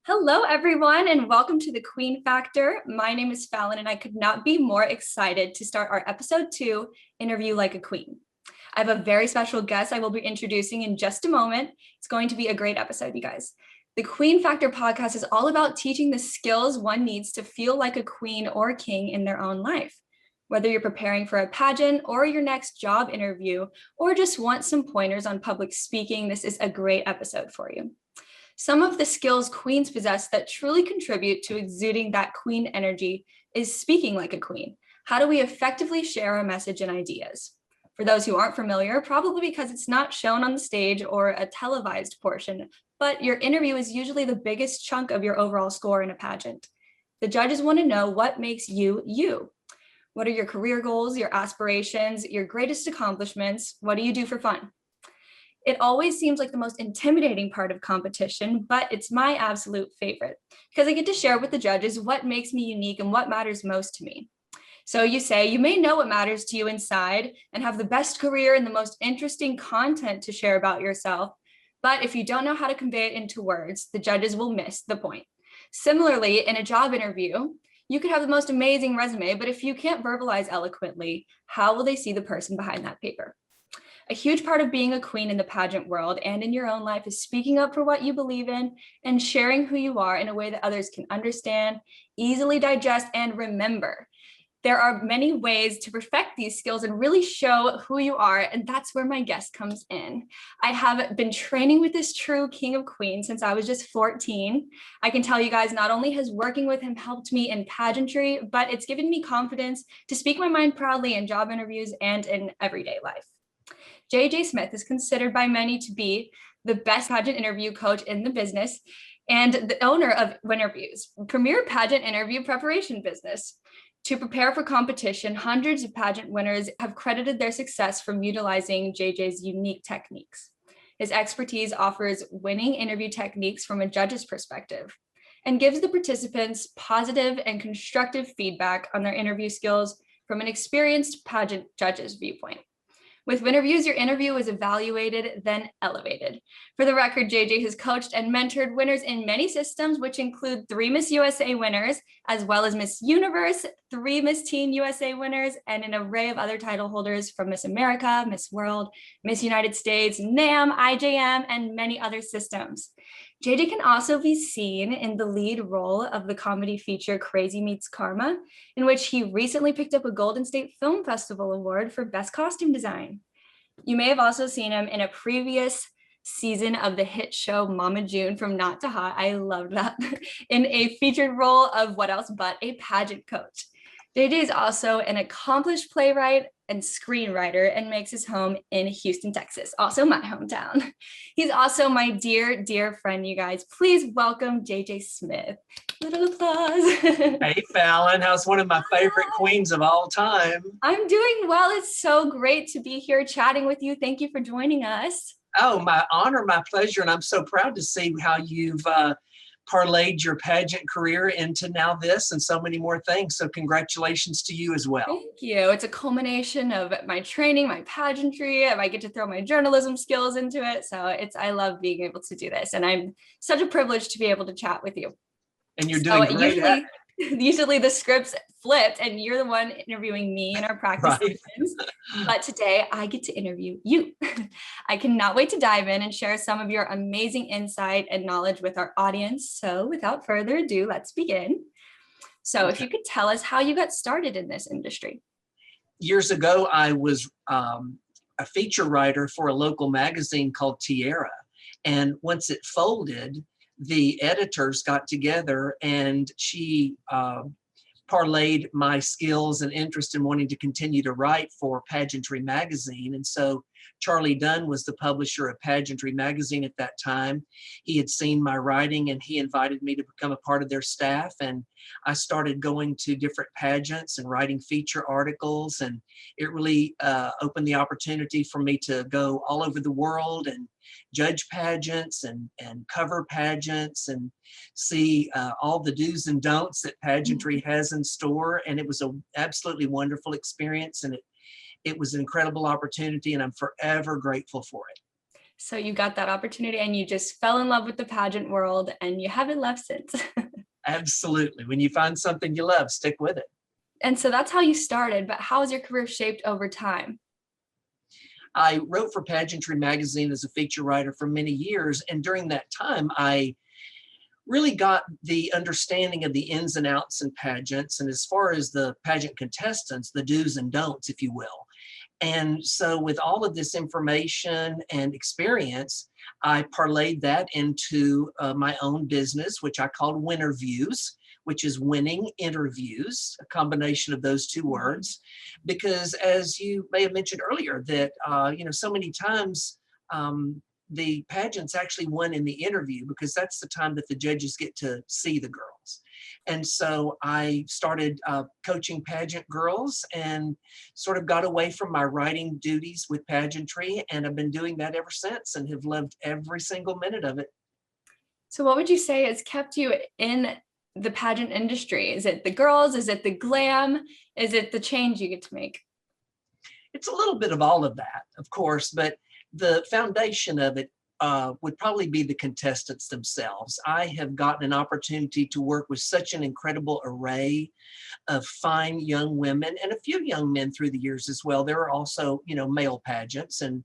Hello, everyone, and welcome to the Queen Factor. My name is Fallon, and I could not be more excited to start our episode 2, Interview Like a Queen. I have a very special guest I will be introducing in just a moment. It's going to be a great episode, you guys. The Queen Factor podcast is all about teaching the skills one needs to feel like a queen or king in their own life. Whether you're preparing for a pageant or your next job interview, or just want some pointers on public speaking, this is a great episode for you. Some of the skills queens possess that truly contribute to exuding that queen energy is speaking like a queen. How do we effectively share our message and ideas? For those who aren't familiar, probably because it's not shown on the stage or a televised portion, but your interview is usually the biggest chunk of your overall score in a pageant. The judges want to know what makes you, you. What are your career goals, your aspirations, your greatest accomplishments? What do you do for fun? It always seems like the most intimidating part of competition, but it's my absolute favorite because I get to share with the judges what makes me unique and what matters most to me. So you may know what matters to you inside and have the best career and the most interesting content to share about yourself. But if you don't know how to convey it into words, the judges will miss the point. Similarly, in a job interview, you could have the most amazing resume, but if you can't verbalize eloquently, how will they see the person behind that paper? A huge part of being a queen in the pageant world and in your own life is speaking up for what you believe in and sharing who you are in a way that others can understand, easily digest, and remember. There are many ways to perfect these skills and really show who you are, and that's where my guest comes in. I have been training with this true king of queens since I was just 14. I can tell you guys, not only has working with him helped me in pageantry, but it's given me confidence to speak my mind proudly in job interviews and in everyday life. JJ Smith is considered by many to be the best pageant interview coach in the business and the owner of WinnerViews, premier pageant interview preparation business. To prepare for competition, hundreds of pageant winners have credited their success from utilizing JJ's unique techniques. His expertise offers winning interview techniques from a judge's perspective and gives the participants positive and constructive feedback on their interview skills from an experienced pageant judge's viewpoint. With WinnerViews, your interview is evaluated, then elevated. For the record, JJ has coached and mentored winners in many systems, which include 3 Miss USA winners, as well as Miss Universe, 3 Miss Teen USA winners, and an array of other title holders from Miss America, Miss World, Miss United States, NAM, IJM, and many other systems. JJ can also be seen in the lead role of the comedy feature Crazy Meets Karma, in which he recently picked up a Golden State Film Festival award for Best Costume Design. You may have also seen him in a previous season of the hit show Mama June from Not to Hot. I love that. In a featured role of what else but a pageant coach. JJ is also an accomplished playwright and screenwriter and makes his home in Houston, Texas, also my hometown. He's also my dear, dear friend, you guys. Please welcome JJ Smith. Little applause. Hey, Fallon, how's one of my favorite queens of all time? I'm doing well. It's so great to be here chatting with you. Thank you for joining us. Oh, my honor, my pleasure. And I'm so proud to see how you've parlayed your pageant career into now this and so many more things. So congratulations to you as well. Thank you. It's a culmination of my training, my pageantry, and I get to throw my journalism skills into it. So I love being able to do this. And I'm such a privilege to be able to chat with you. And you're doing great. Usually the scripts flipped and you're the one interviewing me in our practice sessions. But today I get to interview you. I cannot wait to dive in and share some of your amazing insight and knowledge with our audience. So without further ado, let's begin. So if you could tell us how you got started in this industry. Years ago, I was a feature writer for a local magazine called Tierra. And once it folded, the editors got together and she parlayed my skills and interest in wanting to continue to write for Pageantry Magazine. And so Charlie Dunn was the publisher of Pageantry Magazine at that time. He had seen my writing and he invited me to become a part of their staff. And I started going to different pageants and writing feature articles. And it really opened the opportunity for me to go all over the world and judge pageants and cover pageants and see all the do's and don'ts that pageantry has in store. And it was an absolutely wonderful experience. And it was an incredible opportunity, and I'm forever grateful for it. So you got that opportunity and you just fell in love with the pageant world and you haven't left since. Absolutely. When you find something you love, stick with it. And so that's how you started, but how has your career shaped over time? I wrote for Pageantry magazine as a feature writer for many years. And during that time, I really got the understanding of the ins and outs in pageants. And as far as the pageant contestants, the do's and don'ts, if you will. And so with all of this information and experience, I parlayed that into my own business, which I called WinnerViews, which is winning interviews, a combination of those two words. Because as you may have mentioned earlier, that so many times the pageants actually won in the interview because that's the time that the judges get to see the girls. And so I started coaching pageant girls and sort of got away from my writing duties with pageantry. And I've been doing that ever since and have loved every single minute of it. So what would you say has kept you in the pageant industry? Is it the girls? Is it the glam? Is it the change you get to make? It's a little bit of all of that, of course, but the foundation of it would probably be the contestants themselves. I have gotten an opportunity to work with such an incredible array of fine young women and a few young men through the years as well. There are also, male pageants, and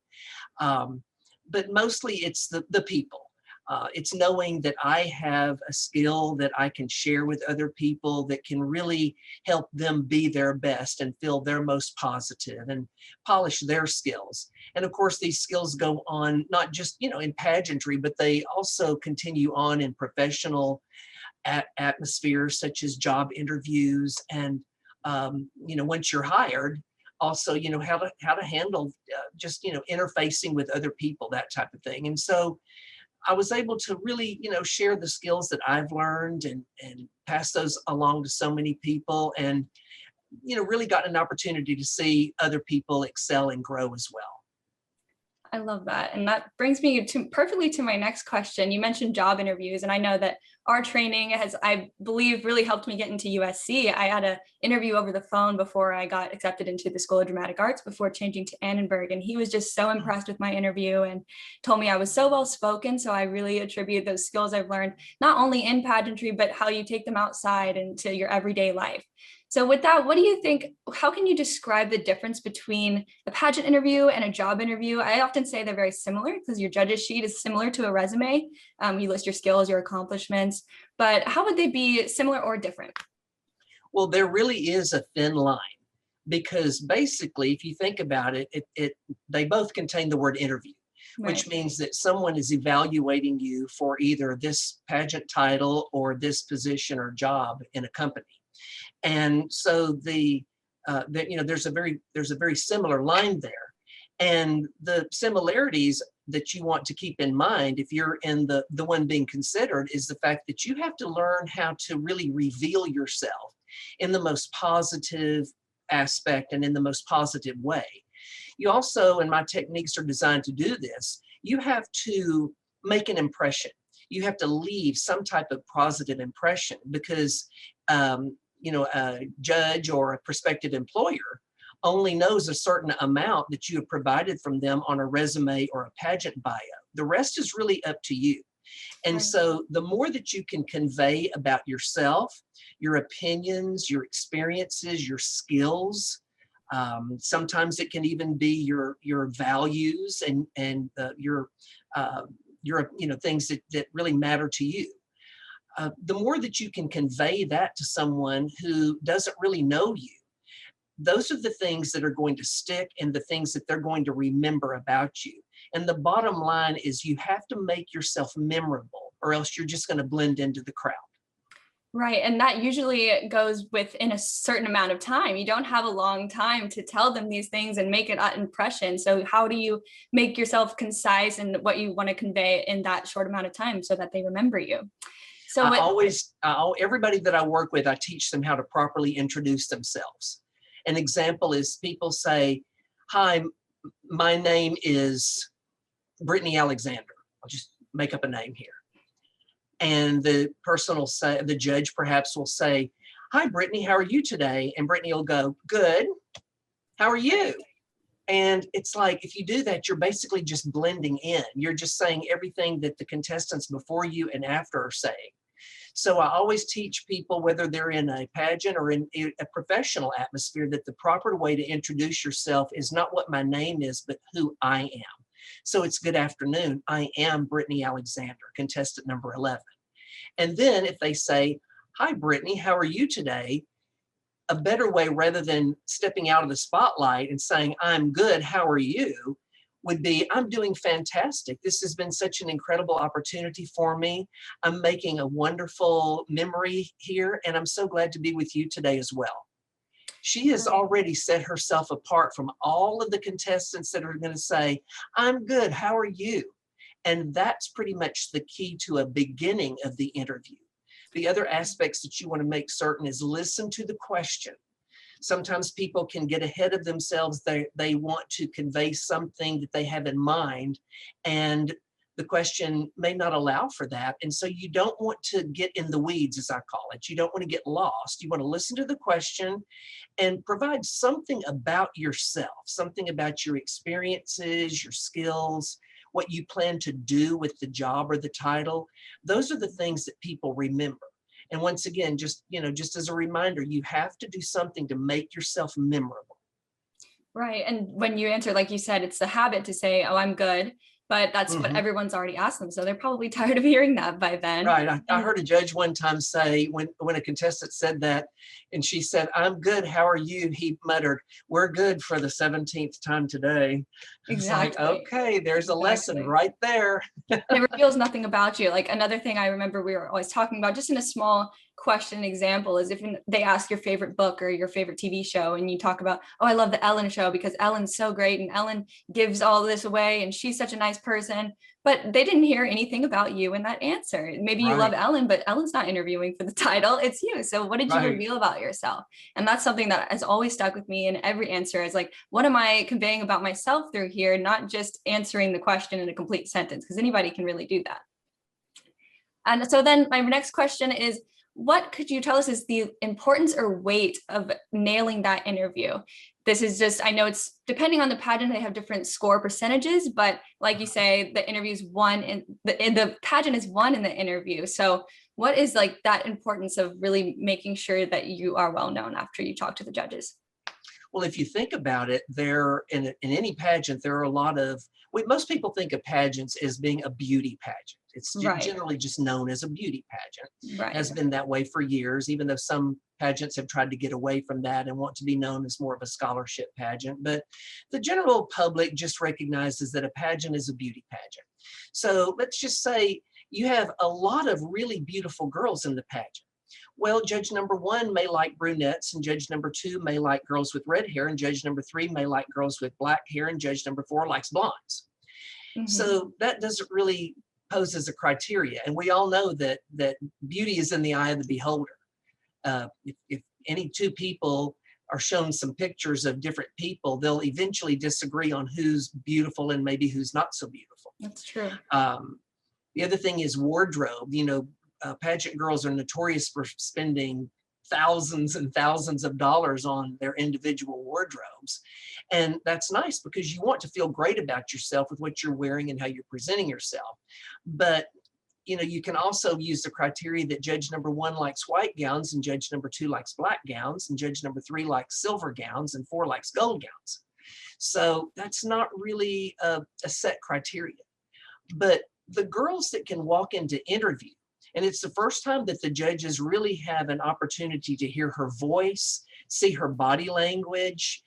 but mostly it's the people. It's knowing that I have a skill that I can share with other people that can really help them be their best and feel their most positive and polish their skills. And of course, these skills go on not just, in pageantry, but they also continue on in professional atmospheres such as job interviews. And, once you're hired, also, how to handle just, interfacing with other people, that type of thing. And so I was able to really, share the skills that I've learned and pass those along to so many people, and, really got an opportunity to see other people excel and grow as well. I love that. And that brings me perfectly to my next question. You mentioned job interviews, and I know that our training has, I believe, really helped me get into USC. I had an interview over the phone before I got accepted into the School of Dramatic Arts before changing to Annenberg. And he was just so impressed with my interview and told me I was so well spoken. So I really attribute those skills I've learned, not only in pageantry, but how you take them outside into your everyday life. So with that, what do you think, how can you describe the difference between a pageant interview and a job interview? I often say they're very similar because your judge's sheet is similar to a resume. You list your skills, your accomplishments, but how would they be similar or different? Well, there really is a thin line, because basically, if you think about it, they both contain the word interview. Right. Which means that someone is evaluating you for either this pageant title or this position or job in a company. And so there's a very similar line there. And the similarities that you want to keep in mind if you're in the one being considered is the fact that you have to learn how to really reveal yourself in the most positive aspect and in the most positive way. You also, and my techniques are designed to do this, you have to make an impression. You have to leave some type of positive impression, because a judge or a prospective employer only knows a certain amount that you have provided from them on a resume or a pageant bio. The rest is really up to you. And Right. so the more that you can convey about yourself, your opinions, your experiences, your skills, sometimes it can even be your values and your things that really matter to you. The more that you can convey that to someone who doesn't really know you, those are the things that are going to stick and the things that they're going to remember about you. And the bottom line is you have to make yourself memorable, or else you're just going to blend into the crowd. Right. And that usually goes within a certain amount of time. You don't have a long time to tell them these things and make an impression. So how do you make yourself concise in what you want to convey in that short amount of time so that they remember you? So Everybody that I work with, I teach them how to properly introduce themselves. An example is people say, "Hi, my name is Brittany Alexander." I'll just make up a name here. And the person will say, the judge perhaps will say, "Hi, Brittany, how are you today?" And Brittany will go, "Good. How are you?" And it's like, if you do that, you're basically just blending in. You're just saying everything that the contestants before you and after are saying. So I always teach people, whether they're in a pageant or in a professional atmosphere, that the proper way to introduce yourself is not what my name is, but who I am. So it's good afternoon. I am Brittany Alexander, contestant number 11. And then if they say, hi, Brittany, how are you today? A better way, rather than stepping out of the spotlight and saying, I'm good, how are you? Would be, I'm doing fantastic. This has been such an incredible opportunity for me. I'm making a wonderful memory here, and I'm so glad to be with you today as well. She has already set herself apart from all of the contestants that are going to say, I'm good, how are you? And that's pretty much the key to a beginning of the interview. The other aspects that you want to make certain is listen to the question. Sometimes people can get ahead of themselves. They want to convey something that they have in mind, and the question may not allow for that. And so you don't want to get in the weeds, as I call it. You don't want to get lost. You want to listen to the question and provide something about yourself, something about your experiences, your skills, what you plan to do with the job or the title. Those are the things that people remember. And once again, just as a reminder, you have to do something to make yourself memorable. Right. And when you answer, like you said, it's the habit to say, oh, I'm good. But that's what everyone's already asked them. So they're probably tired of hearing that by then. Right. I heard a judge one time say, when a contestant said that, and she said, I'm good, how are you? He muttered, we're good for the 17th time today. Exactly. It's like, okay, there's a lesson right there. And it reveals nothing about you. Like another thing I remember we were always talking about, just in a small question example, is if they ask your favorite book or your favorite TV show, and you talk about, oh, I love the Ellen show because Ellen's so great and Ellen gives all this away and she's such a nice person. But they didn't hear anything about you in that answer. Maybe you love Ellen, but Ellen's not interviewing for the title. It's you. So what did you reveal about yourself? And that's something that has always stuck with me in every answer, is like, what am I conveying about myself through here? Not just answering the question in a complete sentence, because anybody can really do that. And so then my next question is, what could you tell us is the importance or weight of nailing that interview? This is just, I know it's depending on the pageant, they have different score percentages, but like you say, the interview's won in the pageant is won in the interview. So what is like that importance of really making sure that you are well known after you talk to the judges? Well, if you think about it, there in any pageant, there are a lot of, most people think of pageants as being a beauty pageant. It's generally just known as a beauty pageant. Has been that way for years, even though some pageants have tried to get away from that and want to be known as more of a scholarship pageant. But the general public just recognizes that a pageant is a beauty pageant. So let's just say you have a lot of really beautiful girls in the pageant. Well, judge number 1 may like brunettes, and judge number 2 may like girls with red hair, and judge number 3 may like girls with black hair, and judge number 4 likes blondes. So that doesn't really pose as a criteria. And we all know that beauty is in the eye of the beholder. If any two people are shown some pictures of different people, they'll eventually disagree on who's beautiful and maybe who's not so beautiful. That's true. The other thing is wardrobe. Pageant girls are notorious for spending thousands and thousands of dollars on their individual wardrobes. And that's nice because you want to feel great about yourself with what you're wearing and how you're presenting yourself. But you can also use the criteria that judge number 1 likes white gowns, and judge number 2 likes black gowns, and judge number 3 likes silver gowns, and 4 likes gold gowns. So that's not really a set criteria. But the girls that can walk into interview, and it's the first time that the judges really have an opportunity to hear her voice, see her body language,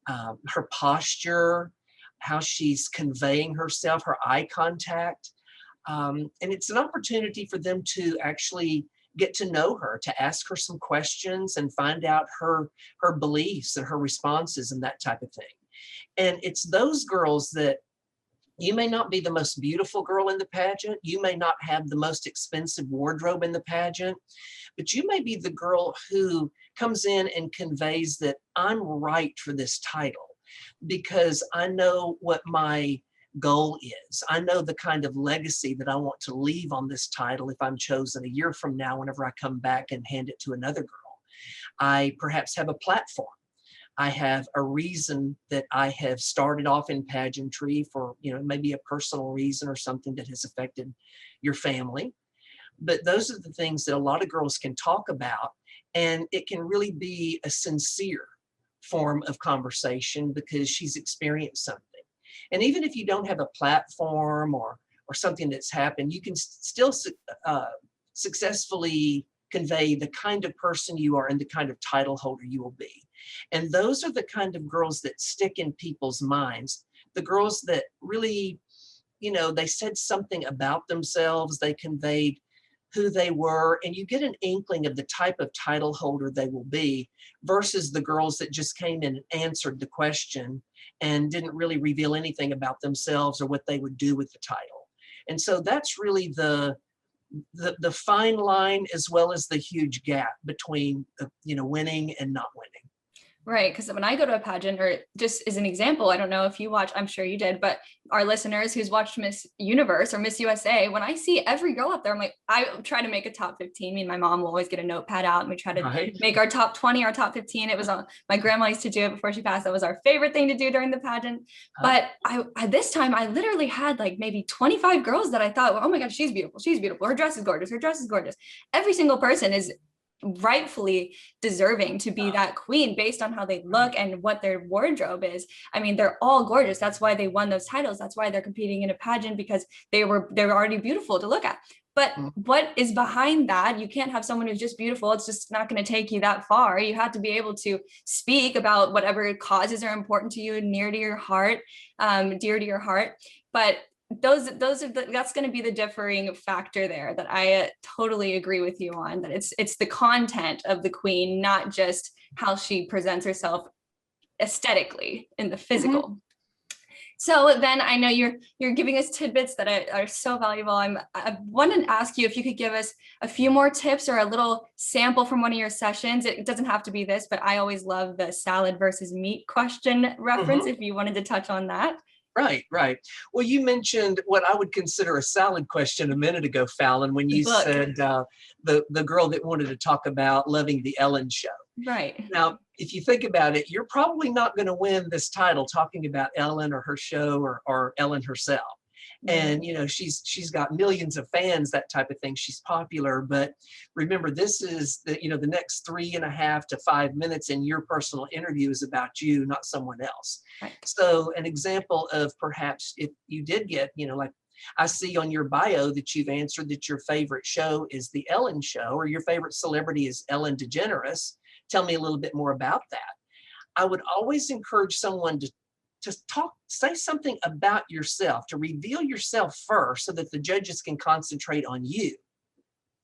her posture, how she's conveying herself, her eye contact. And it's an opportunity for them to actually get to know her, to ask her some questions and find out her beliefs and her responses and that type of thing. And it's those girls that, you may not be the most beautiful girl in the pageant. You may not have the most expensive wardrobe in the pageant, but you may be the girl who comes in and conveys that I'm right for this title because I know what my goal is. I know the kind of legacy that I want to leave on this title if I'm chosen a year from now, whenever I come back and hand it to another girl. I perhaps have a platform. I have a reason that I have started off in pageantry for, maybe a personal reason or something that has affected your family. But those are the things that a lot of girls can talk about, and it can really be a sincere form of conversation because she's experienced something. And even if you don't have a platform or something that's happened, you can still successfully convey the kind of person you are and the kind of title holder you will be. And those are the kind of girls that stick in people's minds. The girls that really, they said something about themselves, they conveyed who they were, and you get an inkling of the type of title holder they will be versus the girls that just came in and answered the question and didn't really reveal anything about themselves or what they would do with the title. And so that's really the fine line, as well as the huge gap between winning and not winning. Right, because when I go to a pageant, or just as an example, I don't know if you watch, I'm sure you did, but our listeners who's watched Miss Universe or Miss USA, when I see every girl up there, I'm like, I try to make a top 15. Me and my mom will always get a notepad out and we try to make our top 20, our top 15. It was my grandma used to do it before she passed. That was our favorite thing to do during the pageant. But this time I literally had like maybe 25 girls that I thought, well, oh my God, she's beautiful. She's beautiful. Her dress is gorgeous. Her dress is gorgeous. Every single person is rightfully deserving to be that queen based on how they look and what their wardrobe is. I mean, they're all gorgeous. That's why they won those titles. That's why they're competing in a pageant, because they were already beautiful to look at. But what is behind that? You can't have someone who's just beautiful. It's just not going to take you that far. You have to be able to speak about whatever causes are important to you, near to your heart, dear to your heart. But that's going to be the differing factor there that I totally agree with you on, that it's the content of the queen, not just how she presents herself aesthetically in the physical. So then I know you're giving us tidbits that are so valuable. I wanted to ask you if you could give us a few more tips or a little sample from one of your sessions. It doesn't have to be this, but I always love the salad versus meat question reference, if you wanted to touch on that. Right. Well, you mentioned what I would consider a salad question a minute ago, Fallon, when you said the girl that wanted to talk about loving the Ellen show. Right. Now, if you think about it, you're probably not going to win this title talking about Ellen or her show or Ellen herself. And, she's got millions of fans, that type of thing. She's popular. But remember, this is the next 3.5 to 5 minutes in your personal interview is about you, not someone else. Right. So an example of perhaps if you did get, like I see on your bio that you've answered that your favorite show is the Ellen show, or your favorite celebrity is Ellen DeGeneres. Tell me a little bit more about that. I would always encourage someone to say something about yourself, to reveal yourself first so that the judges can concentrate on you.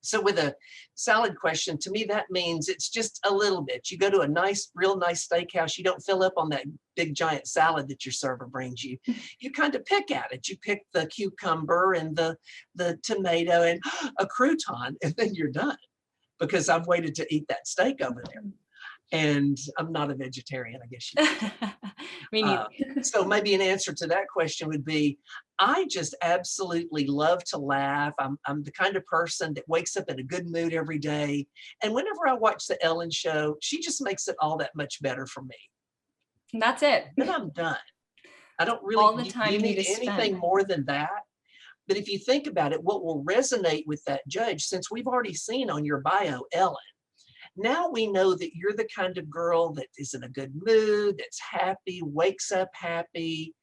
So with a salad question, to me, that means it's just a little bit. You go to a real nice steakhouse, you don't fill up on that big giant salad that your server brings you. You kind of pick at it. You pick the cucumber and the tomato and a crouton, and then you're done, because I've waited to eat that steak over there. And I'm not a vegetarian, I guess you could. Me neither. So maybe an answer to that question would be, I just absolutely love to laugh. I'm the kind of person that wakes up in a good mood every day. And whenever I watch the Ellen show, she just makes it all that much better for me. And that's it. Then I'm done. I don't really all the time you need anything spend. more than that. But if you think about it, what will resonate with that judge, since we've already seen on your bio, Ellen, now we know that you're the kind of girl that is in a good mood, that's happy, wakes up happy.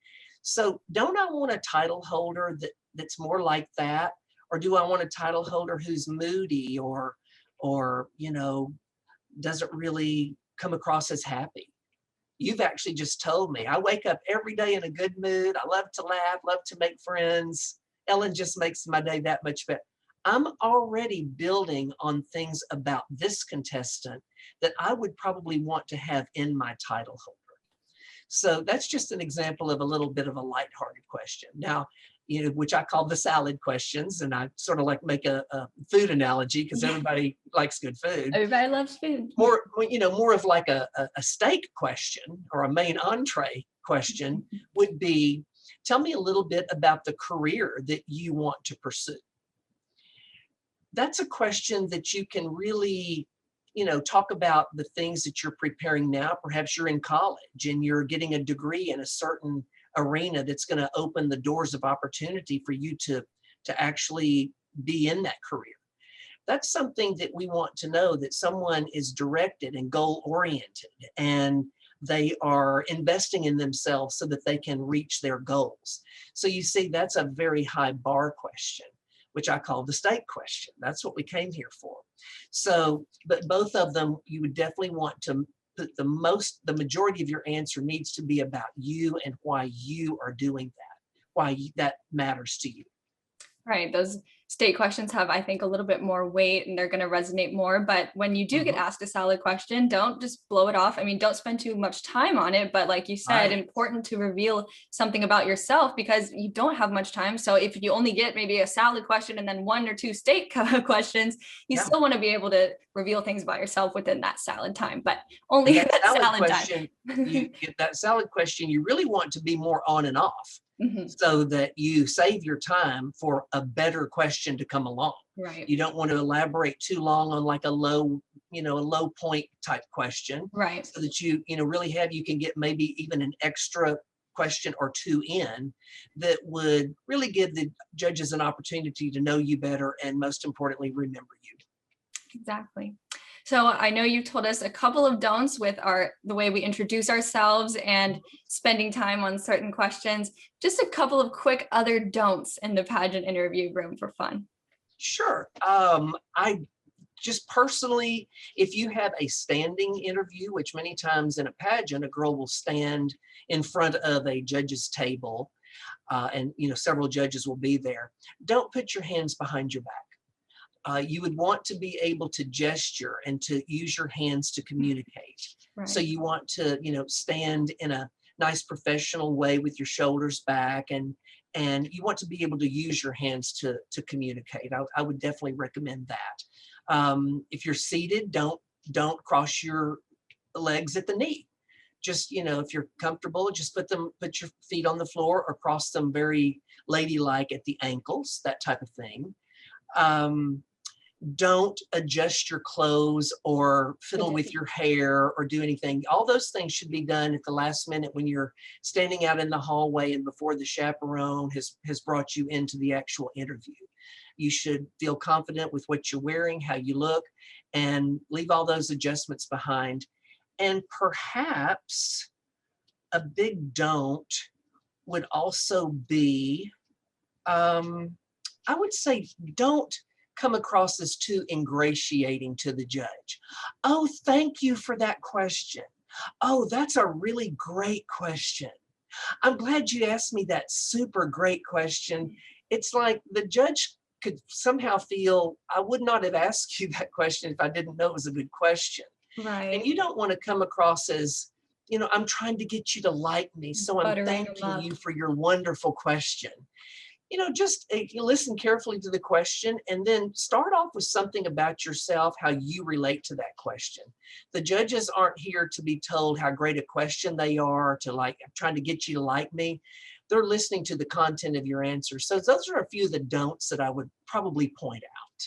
So don't I want a title holder that's more like that? Or do I want a title holder who's moody or doesn't really come across as happy? You've actually just told me, I wake up every day in a good mood. I love to laugh, love to make friends. Ellen just makes my day that much better. I'm already building on things about this contestant that I would probably want to have in my title holder. So that's just an example of a little bit of a lighthearted question. Now, which I call the salad questions, and I sort of like make a food analogy because everybody likes good food. Everybody loves food. More of like a steak question or a main entree question would be, tell me a little bit about the career that you want to pursue. That's a question that you can really talk about the things that you're preparing now. Perhaps you're in college and you're getting a degree in a certain arena that's going to open the doors of opportunity for you to actually be in that career. That's something that we want to know, that someone is directed and goal oriented and they are investing in themselves so that they can reach their goals. So you see, that's a very high bar question, which I call the stake question. That's what we came here for. So, but both of them, you would definitely want to put the majority of your answer needs to be about you and why you are doing that, why that matters to you. Right. Those state questions have, I think, a little bit more weight and they're going to resonate more. But when you do get asked a solid question, don't just blow it off. I mean, don't spend too much time on it. But like you said, important to reveal something about yourself because you don't have much time. So if you only get maybe a salad question and then 1 or 2 state questions, you still want to be able to reveal things about yourself within that salad time, but only that salad question, time. You get that salad question, you really want to be more on and off. So that you save your time for a better question to come along. Right. You don't want to elaborate too long on like a low point type question. Right. So that you can get maybe even an extra question or 2 in that would really give the judges an opportunity to know you better and most importantly, remember you. Exactly. So I know you told us a couple of don'ts with the way we introduce ourselves and spending time on certain questions. Just a couple of quick other don'ts in the pageant interview room for fun. Sure. I just personally, if you have a standing interview, which many times in a pageant, a girl will stand in front of a judge's table and several judges will be there. Don't put your hands behind your back. You would want to be able to gesture and to use your hands to communicate. Right. So you want to, stand in a nice professional way with your shoulders back and you want to be able to use your hands to communicate. I would definitely recommend that. If you're seated, don't cross your legs at the knee. Just, if you're comfortable, just put your feet on the floor or cross them very ladylike at the ankles, that type of thing. Don't adjust your clothes or fiddle with your hair or do anything. All those things should be done at the last minute when you're standing out in the hallway and before the chaperone has brought you into the actual interview. You should feel confident with what you're wearing, how you look, and leave all those adjustments behind. And perhaps a big don't would also be, I would say, don't come across as too ingratiating to the judge. Oh, thank you for that question. Oh, that's a really great question. I'm glad you asked me that super great question. It's like the judge could somehow feel, I would not have asked you that question if I didn't know it was a good question. Right. And you don't want to come across as, I'm trying to get you to like me, so I'm thanking you for your wonderful question. Just listen carefully to the question and then start off with something about yourself, how you relate to that question. The judges aren't here to be told how great a question they are, to like trying to get you to like me. They're listening to the content of your answer. So those are a few of the don'ts that I would probably point out.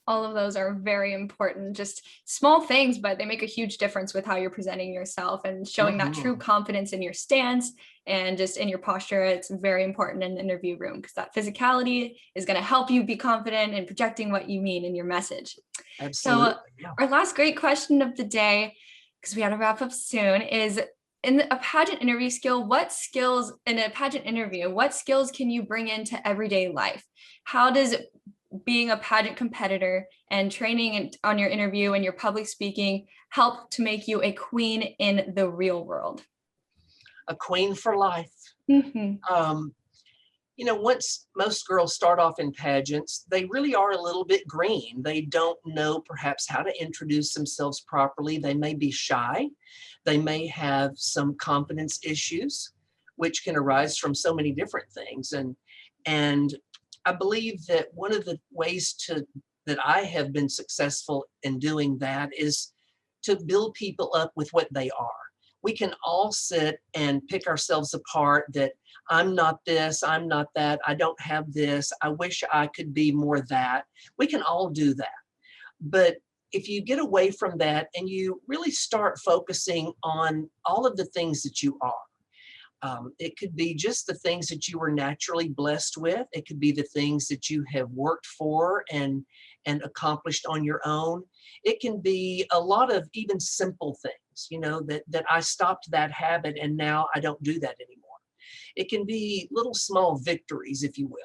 All of those are very important, just small things, but they make a huge difference with how you're presenting yourself and showing that true confidence in your stance and just in your posture. It's very important in the interview room because that physicality is going to help you be confident in projecting what you mean in your message. Absolutely. So our last great question of the day, because we got to wrap up soon, is in a pageant interview what skills can you bring into everyday life? How does being a pageant competitor and training on your interview and your public speaking help to make you a queen in the real world? A queen for life. Once most girls start off in pageants, they really are a little bit green. They don't know perhaps how to introduce themselves properly. They may be shy. They may have some confidence issues, which can arise from so many different things. And I believe that one of the ways that I have been successful in doing that is to build people up with what they are. We can all sit and pick ourselves apart that I'm not this, I'm not that, I don't have this, I wish I could be more that. We can all do that. But if you get away from that and you really start focusing on all of the things that you are, it could be just the things that you were naturally blessed with. It could be the things that you have worked for and accomplished on your own. It can be a lot of even simple things, that I stopped that habit and now I don't do that anymore. It can be little small victories, if you will.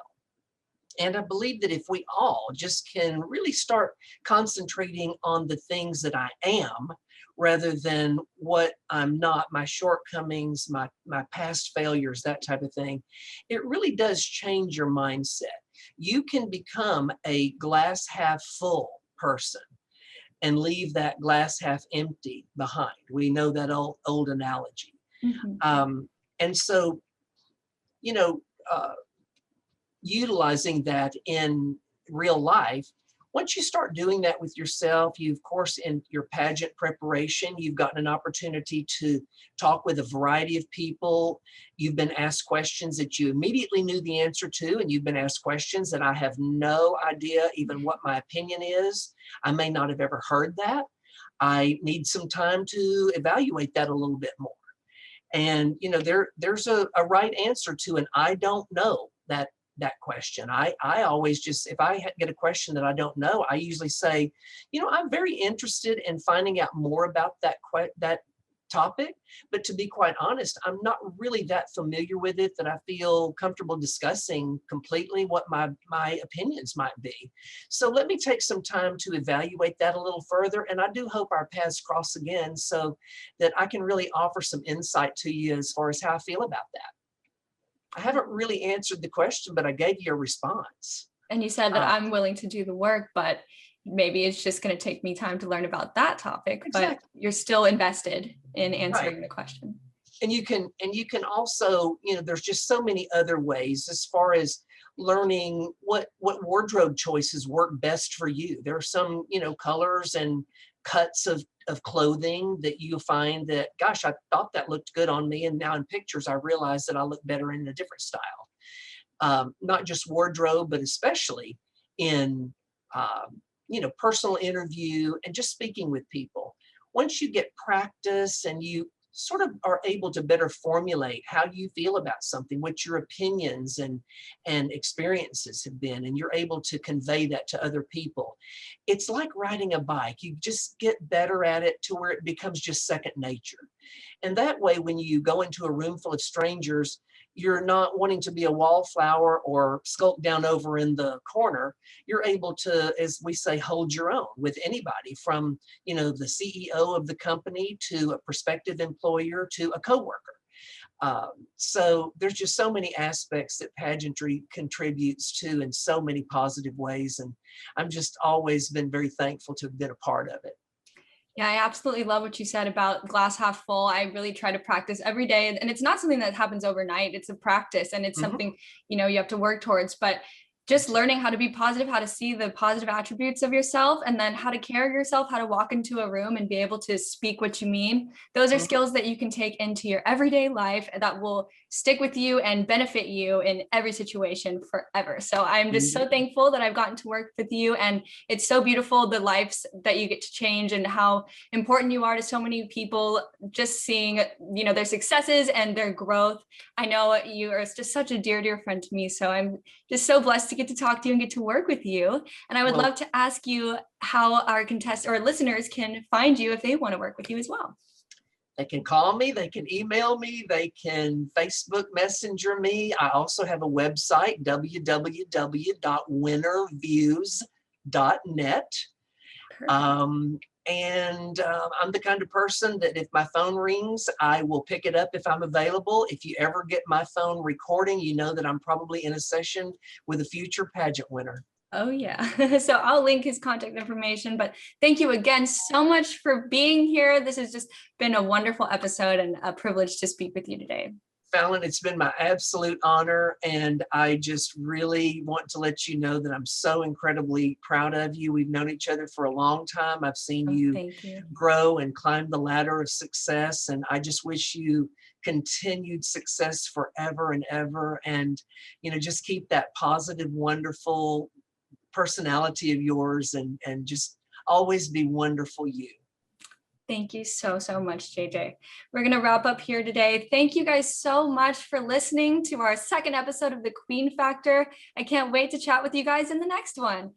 And I believe that if we all just can really start concentrating on the things that I am, rather than what I'm not, my shortcomings, my past failures, that type of thing, it really does change your mindset. You can become a glass half full person and leave that glass half empty behind. We know that old analogy. And so, utilizing that in real life, once you start doing that with yourself, you, of course, in your pageant preparation, you've gotten an opportunity to talk with a variety of people. You've been asked questions that you immediately knew the answer to, and you've been asked questions that I have no idea even what my opinion is. I may not have ever heard that. I need some time to evaluate that a little bit more. And, there's a right answer to an I don't know that question. I always just, if I get a question that I don't know, I usually say, I'm very interested in finding out more about that topic, but to be quite honest, I'm not really that familiar with it that I feel comfortable discussing completely what my opinions might be. So let me take some time to evaluate that a little further. And I do hope our paths cross again so that I can really offer some insight to you as far as how I feel about that. I haven't really answered the question, but I gave you a response. And you said that I'm willing to do the work, but maybe it's just going to take me time to learn about that topic. Exactly. But you're still invested in answering the question. And you can also, there's just so many other ways as far as learning what wardrobe choices work best for you. There are some, colors and cuts of clothing that you find that, gosh, I thought that looked good on me, and now in pictures I realize that I look better in a different style. Not just wardrobe, but especially in personal interview and just speaking with people. Once you get practice and you sort of are able to better formulate how you feel about something, what your opinions and experiences have been, and you're able to convey that to other people. It's like riding a bike. You just get better at it to where it becomes just second nature. And that way, when you go into a room full of strangers, you're not wanting to be a wallflower or skulk down over in the corner. You're able to, as we say, hold your own with anybody, from the CEO of the company to a prospective employer to a coworker. So there's just so many aspects that pageantry contributes to in so many positive ways, and I'm just always been very thankful to have been a part of it. Yeah, I absolutely love what you said about glass half full. I really try to practice every day. And it's not something that happens overnight. It's a practice, and it's something, you have to work towards. But just learning how to be positive, how to see the positive attributes of yourself, and then how to carry yourself, how to walk into a room and be able to speak what you mean. Those are skills that you can take into your everyday life that will stick with you and benefit you in every situation forever. So I'm just so thankful that I've gotten to work with you, and it's so beautiful, the lives that you get to change and how important you are to so many people, just seeing, their successes and their growth. I know you are just such a dear, dear friend to me. So I'm just so blessed to get to talk to you and get to work with you. And I would love to ask you how our contestants or listeners can find you if they want to work with you as well. They can call me, they can email me, they can Facebook Messenger me. I also have a website, www.winnerviews.net. And I'm the kind of person that if my phone rings, I will pick it up if I'm available. If you ever get my phone recording, you know that I'm probably in a session with a future pageant winner. Oh, yeah. So I'll link his contact information, but thank you again so much for being here. This has just been a wonderful episode and a privilege to speak with you today. Fallon, it's been my absolute honor, and I just really want to let you know that I'm so incredibly proud of you. We've known each other for a long time. I've seen you grow and climb the ladder of success, and I just wish you continued success forever and ever. And, just keep that positive, wonderful personality of yours, and just always be wonderful you. Thank you so, so much, JJ. We're going to wrap up here today. Thank you guys so much for listening to our second episode of The Queen Factor. I can't wait to chat with you guys in the next one.